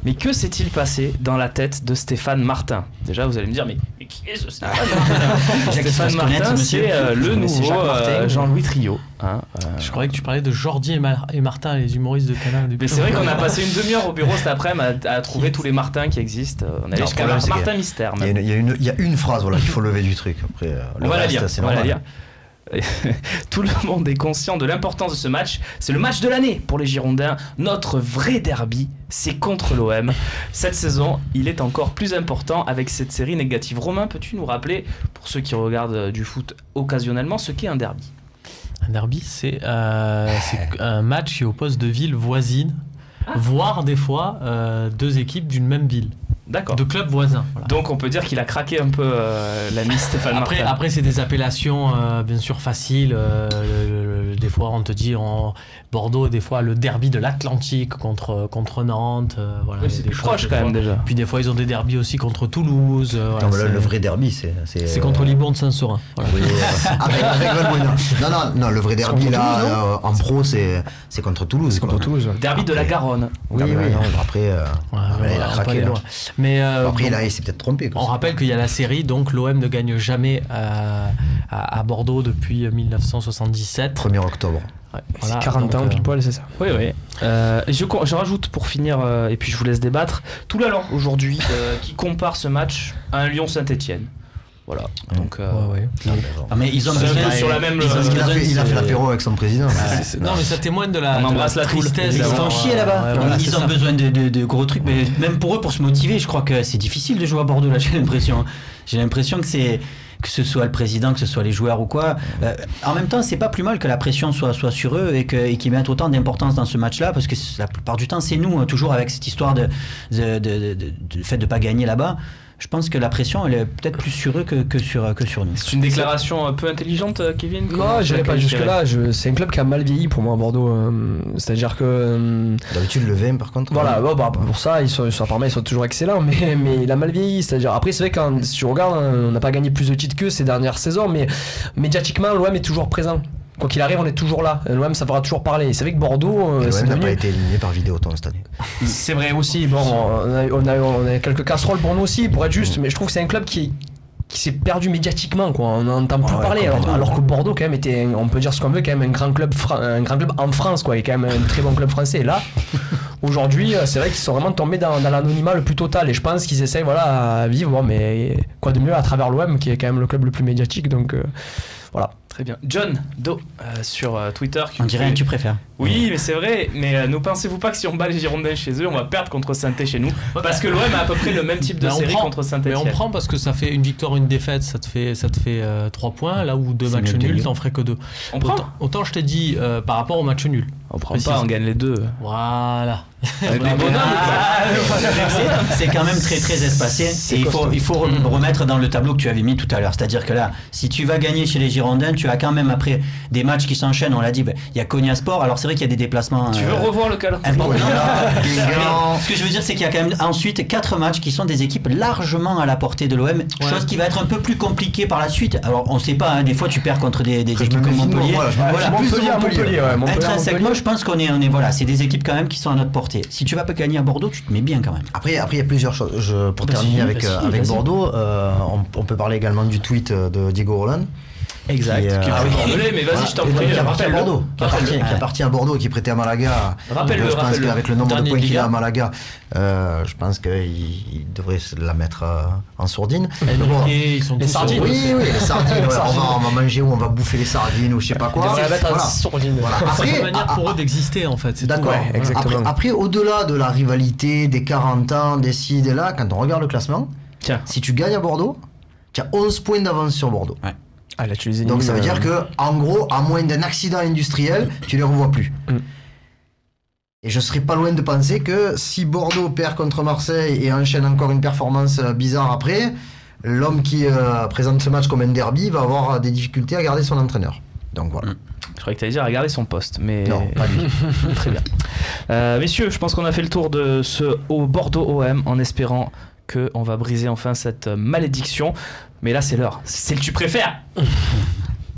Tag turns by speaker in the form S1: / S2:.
S1: Mais que s'est-il passé dans la tête de Stéphane Martin? Déjà, vous allez me dire, mais qui est ce Stéphane Martin? Stéphane Martin, c'est le nouveau Jean-Louis Trio. Hein,
S2: Je croyais que tu parlais de Jordi et Martin, les humoristes de Canal.
S1: Mais c'est vrai qu'on a passé une demi-heure au bureau cet après-midi à trouver tous les Martins qui existent. On est jusqu'à Martin Mystère.
S3: Il y a une phrase qu'il faut lever du truc. Après,
S1: on va la lire. Tout le monde est conscient de l'importance de ce match. C'est le match de l'année pour les Girondins. Notre vrai derby, c'est contre l'OM. Cette saison, il est encore plus important avec cette série négative. Romain, peux-tu nous rappeler, pour ceux qui regardent du foot occasionnellement, ce qu'est un derby?
S2: Un derby, c'est un match qui oppose deux villes voisines, voire des fois deux équipes d'une même ville.
S1: D'accord.
S2: De clubs voisins. Voilà.
S1: Donc on peut dire qu'il a craqué un peu l'ami Stéphane Martin.
S2: Après c'est des appellations bien sûr faciles. Des fois on te dit Bordeaux, des fois le derby de l'Atlantique contre Nantes. Voilà,
S1: oui, c'est plus proche quand même déjà.
S2: Puis des fois ils ont des derbys aussi contre Toulouse.
S3: Voilà, le vrai derby c'est
S2: contre Libourne Saint-Saurin. Voilà.
S3: Oui, avec Valbuena. Non, le vrai derby là en pro c'est contre Toulouse.
S4: C'est contre Toulouse.
S1: Derby de la Garonne.
S3: Oui. Après il a craqué.
S2: Mais
S3: après là il s'est peut-être trompé.
S2: On rappelle qu'il y a la série, donc l'OM ne gagne jamais à Bordeaux depuis 1977.
S3: 1er octobre.
S4: Ouais, voilà, c'est 40 ans pile poil, c'est ça.
S1: Oui. Je rajoute pour finir, et puis je vous laisse débattre, tout l'allant aujourd'hui qui compare ce match à un Lyon-Saint-Etienne. Voilà. Donc,
S3: mais ils ont
S1: sur la même.
S3: Il a fait l'apéro avec son président.
S2: Non, mais ça témoigne de la
S1: tristesse.
S5: Ils font chier là-bas. Ils ont besoin de gros trucs, mais même pour eux, pour se motiver, je crois que c'est difficile de jouer à Bordeaux là. J'ai l'impression que ce soit le président, que ce soit les joueurs ou quoi. En même temps, c'est pas plus mal que la pression soit sur eux et qu'ils mettent autant d'importance dans ce match-là, parce que la plupart du temps, c'est nous, toujours avec cette histoire de fait de pas gagner là-bas. Je pense que la pression, elle est peut-être plus sur eux que sur nous.
S1: C'est une déclaration un peu intelligente, Kevin?
S4: Non, je n'irai pas jusque-là. C'est un club qui a mal vieilli pour moi, Bordeaux. C'est-à-dire que...
S3: D'habitude, le VM, par contre.
S4: Voilà, pour ça, apparemment, ils sont toujours excellents, mais il a mal vieilli. C'est-à-dire, après, c'est vrai que si tu regardes, on n'a pas gagné plus de titres qu'eux ces dernières saisons, mais médiatiquement, l'OM est toujours présent. Quoi qu'il arrive, on est toujours là. L'OM, ça fera toujours parler. C'est vrai que Bordeaux,
S3: l'OM n'a pas été éliminé par Vidéoton cette année.
S4: C'est vrai aussi. Bon, on a quelques casseroles pour nous aussi, pour être juste. Mais je trouve que c'est un club qui s'est perdu médiatiquement, quoi. On n'entend plus parler. Alors que Bordeaux, quand même, était, on peut dire ce qu'on veut, quand même un grand club en France, quoi. Et quand même un très bon club français. Et là, aujourd'hui, c'est vrai qu'ils sont vraiment tombés dans l'anonymat le plus total. Et je pense qu'ils essayent, à vivre. Bon, mais quoi de mieux à travers l'OM, qui est quand même le club le plus médiatique. Donc, voilà.
S1: Très bien. John Do sur Twitter.
S5: On dirait un tu préfères.
S1: Oui, mais c'est vrai. Mais ne pensez-vous pas que si on bat les Girondins chez eux, on va perdre contre Saint-Étienne chez nous? Parce que l'OM a à peu près le même type de série contre Saint-Étienne.
S2: Mais on prend parce que ça fait une victoire, une défaite, ça te fait 3 points, là où 2 matchs nuls, t'en ferais que 2.
S1: On prend.
S2: Autant je t'ai dit par rapport au match nul.
S1: On prend pas, on gagne les 2.
S2: Voilà.
S5: C'est quand même très très espacé. Et il faut remettre dans le tableau que tu avais mis tout à l'heure. C'est-à-dire que là, si tu vas gagner chez les Girondins, tu as quand même après des matchs qui s'enchaînent. On l'a dit, il y a Konya Sport. Alors c'est vrai qu'il y a des déplacements.
S1: Tu veux revoir le calendrier?
S5: Ce que je veux dire, c'est qu'il y a quand même ensuite 4 matchs qui sont des équipes largement à la portée de l'OM. Chose qui va être un peu plus compliquée par la suite. Alors on sait pas, des fois tu perds contre des équipes comme Montpellier.
S4: Montpellier.
S5: Intrinsèquement, je pense qu'on est c'est des équipes quand même qui sont à notre portée. Si tu vas pas gagner à Bordeaux, tu te mets bien quand même.
S3: Après il y a plusieurs choses. Pour terminer avec Bordeaux, on peut parler également du tweet de Diego Roland.
S1: Exact. Qui est bordelais, mais vas-y, je t'en prie.
S3: Qui appartient à Bordeaux. Qui appartient à Bordeaux et qui est prêté à Malaga.
S1: Je
S3: pense qu'avec le nombre de points qu'il a à Malaga, je pense qu'il devrait la mettre en sourdine.
S2: Les sardines.
S3: Oui, les sardines. On va manger ou on va bouffer les sardines ou je sais pas quoi.
S4: On va la mettre en sourdine.
S2: C'est une manière pour eux d'exister en fait.
S3: D'accord. Après, au-delà de la rivalité des 40 ans, des ci, des là, quand on regarde le classement, si tu gagnes à Bordeaux, tu as 11 points d'avance sur Bordeaux.
S4: Ah, là, tu les
S3: donc ça veut dire que en gros, à moins d'un accident industriel, tu les revois plus. Et je serais pas loin de penser que si Bordeaux perd contre Marseille et enchaîne encore une performance bizarre après, l'homme qui présente ce match comme un derby va avoir des difficultés à garder son entraîneur. Donc voilà.
S1: Je croyais que tu allais dire à garder son poste, mais
S3: non, pas lui.
S1: Très bien. Messieurs, je pense qu'on a fait le tour de ce Bordeaux OM en espérant qu'on va briser enfin cette malédiction. Mais là, c'est l'heure. C'est le tu préfères.